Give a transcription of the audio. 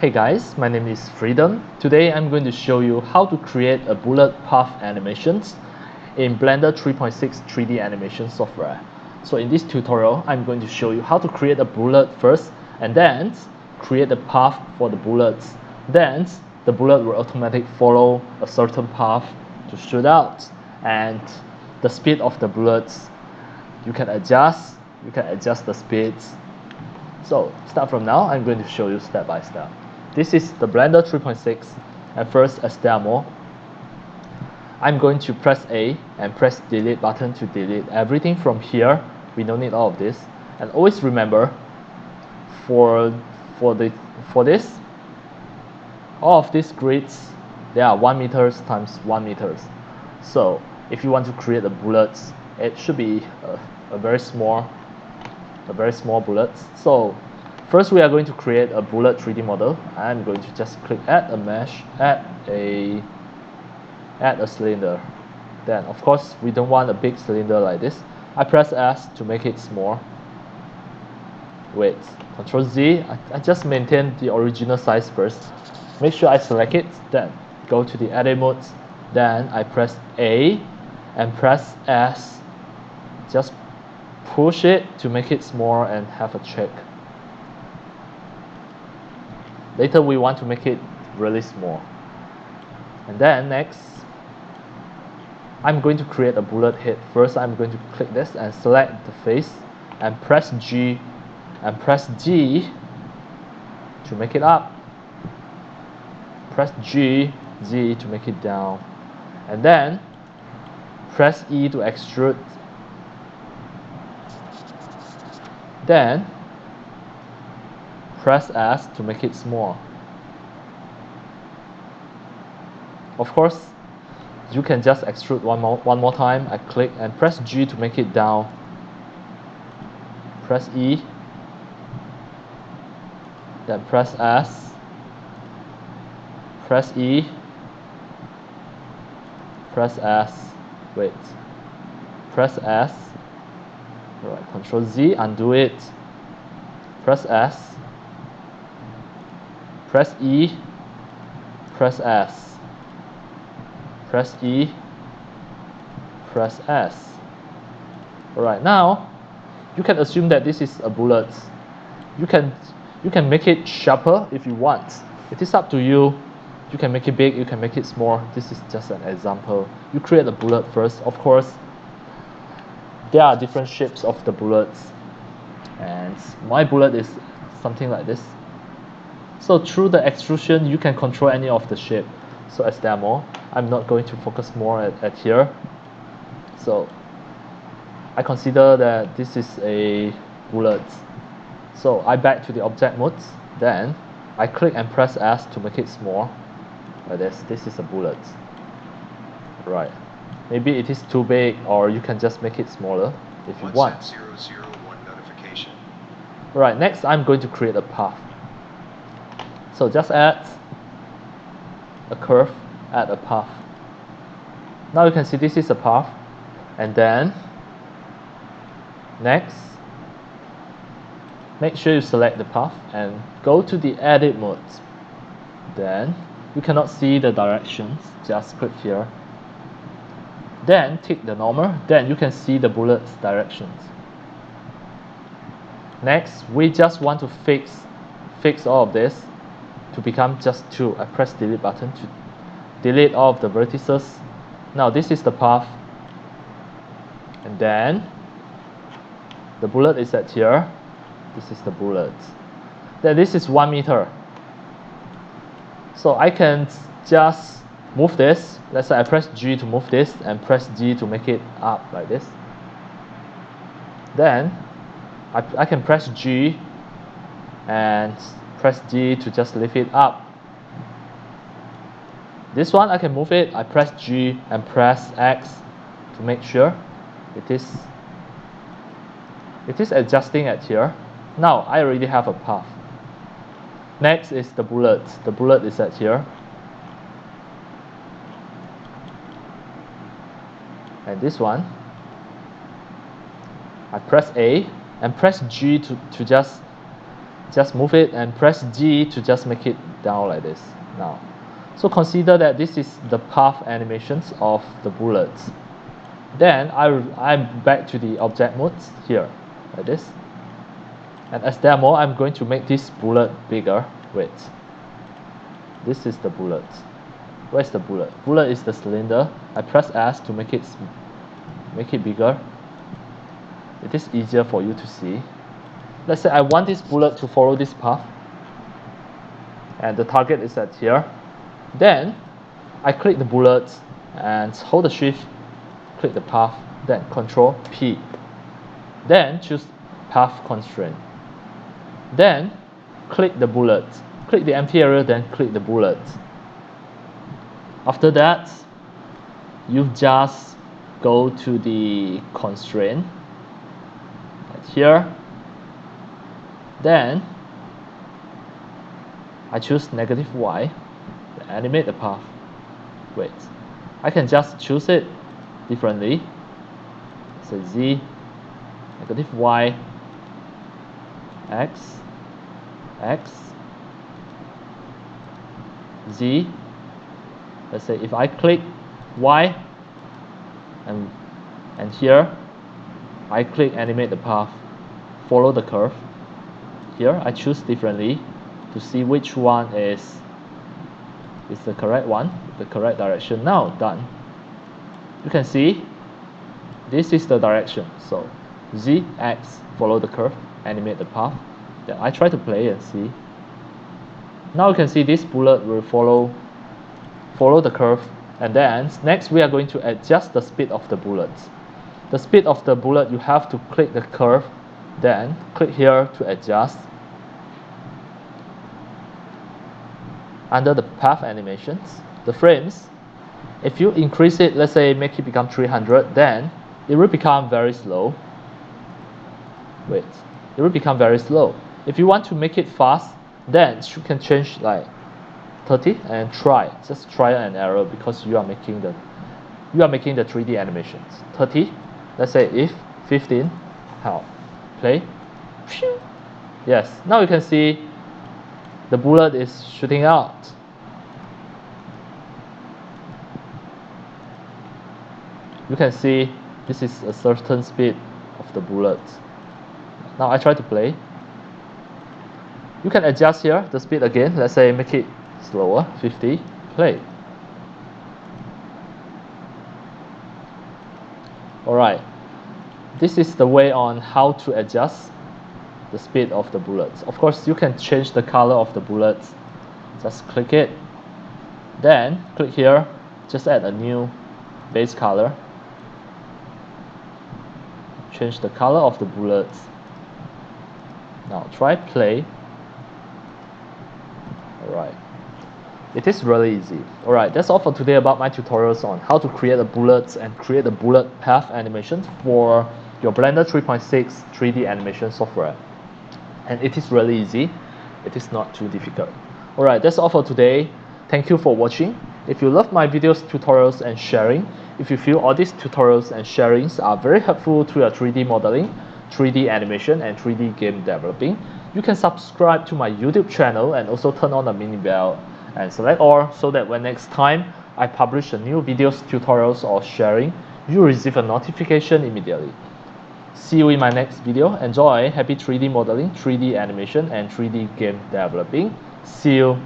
Hey guys, my name is Freedom. Today I'm going to show you how to create a bullet path animations in Blender 3.6 3D animation software. So in this tutorial, I'm going to show you how to create a bullet first and then create a path for the bullets. Then the bullet will automatically follow a certain path to shoot out, and the speed of the bullets you can adjust the speeds. So start from now, I'm going to show you step by step. This is the Blender 3.6, and first as demo, I'm going to press A and press delete button to delete everything from here. We don't need all of this. And always remember, for this, all of these grids, they are 1 meters times 1 meters. So if you want to create the bullets, it should be a very small bullets. So first we are going to create a bullet 3D model. I'm going to just click add a mesh, add a cylinder. Then of course we don't want a big cylinder like this. I press S to make it small. Wait, Control Z. I just maintain the original size first. Make sure I select it, then go to the edit mode. Then I press A and press S. Just push it to make it small and have a check. Later we want to make it really small. And then next, I'm going to create a bullet head. First I'm going to click this and select the face and press G and press G to make it up. Press G, Z to make it down. And then press E to extrude. Then press S to make it small. Of course, you can just extrude one more time. I click and press G to make it down. Press E. Then press S. Press E. Press S. Wait. Press S. Alright, Control Z, undo it. Press S. Press E. Press S. Press E. Press S. Alright, now you can assume that this is a bullet. You can make it sharper if you want. It is up to you. You can make it big, you can make it small. This is just an example. You create a bullet first. Of course, there are different shapes of the bullets, and my bullet is something like this. So through the extrusion, you can control any of the shape. So as demo, I'm not going to focus more at here. So I consider that this is a bullet. So I back to the object mode. Then I click and press S to make it small. Like this. This is a bullet. Right. Maybe it is too big, or you can just make it smaller if you want. 001 notification. Right, next I'm going to create a path. So just add a curve, add a path. Now you can see this is a path. And then next, make sure you select the path and go to the edit mode. Then you cannot see the directions, just click here. Then tick the normal, then you can see the bullet's directions. Next, we just want to fix all of this to become just 2. I press delete button to delete all of the vertices. Now this is the path, and then the bullet is at here. This is the bullet. Then this is 1 meter. So I can just move this. Let's say I press G to move this and press G to make it up like this. Then I can press G and press G to just lift it up. This one I can move it. I press G and press X to make sure it is adjusting at here. Now I already have a path. Next is the bullet. The bullet is at here. And this one, I press A and press G to just just move it and press G to just make it down like this now. So consider that this is the path animations of the bullets. Then I'm back to the object modes here, like this. And as demo, I'm going to make this bullet bigger. Wait. This is the bullet. Where's the bullet? Bullet is the cylinder. I press S to make it bigger. It is easier for you to see. Let's say I want this bullet to follow this path. And the target is at here. Then I click the bullet and hold the shift, click the path, then Control P. Then choose path constraint. Then click the bullet. Click the empty area, then click the bullet. After that, you just go to the constraint right here. Then I choose -y, animate the path. Wait, I can just choose it differently. So Z, -y, X, X, Z. Let's say if I click Y and here I click animate the path, follow the curve. Here I choose differently to see which one is the correct one, the correct direction. Now done. You can see this is the direction. So Z, X, follow the curve, animate the path. Then I try to play and see. Now you can see this bullet will follow the curve, and then next we are going to adjust the speed of the bullets. The speed of the bullet, you have to click the curve, then click here to adjust. Under the path animations, the frames, if you increase it, let's say make it become 300, then it will become very slow. Wait, it will become very slow. If you want to make it fast, then you can change like 30 and just try and error, because you are making the 3D animations. 30, let's say if 15, how? Play. Yes, now you can see the bullet is shooting out. You can see this is a certain speed of the bullet. Now I try to play. You can adjust here the speed again. Let's say make it slower, 50, play. Alright, this is the way on how to adjust the speed of the bullets. Of course, you can change the color of the bullets. Just click it. Then click here, just add a new base color. Change the color of the bullets. Now try play. Alright. It is really easy. Alright, that's all for today about my tutorials on how to create the bullets and create the bullet path animations for your Blender 3.6 3D animation software. And it is really easy. It is not too difficult. Alright, that's all for today. Thank you for watching. If you love my videos, tutorials, and sharing, if you feel all these tutorials and sharings are very helpful to your 3D modeling, 3D animation, and 3D game developing, you can subscribe to my YouTube channel and also turn on the mini bell and select all, so that when next time I publish a new videos, tutorials, or sharing, you receive a notification immediately. See you in my next video. Enjoy. Happy 3D modeling, 3D animation, and 3D game developing. See you.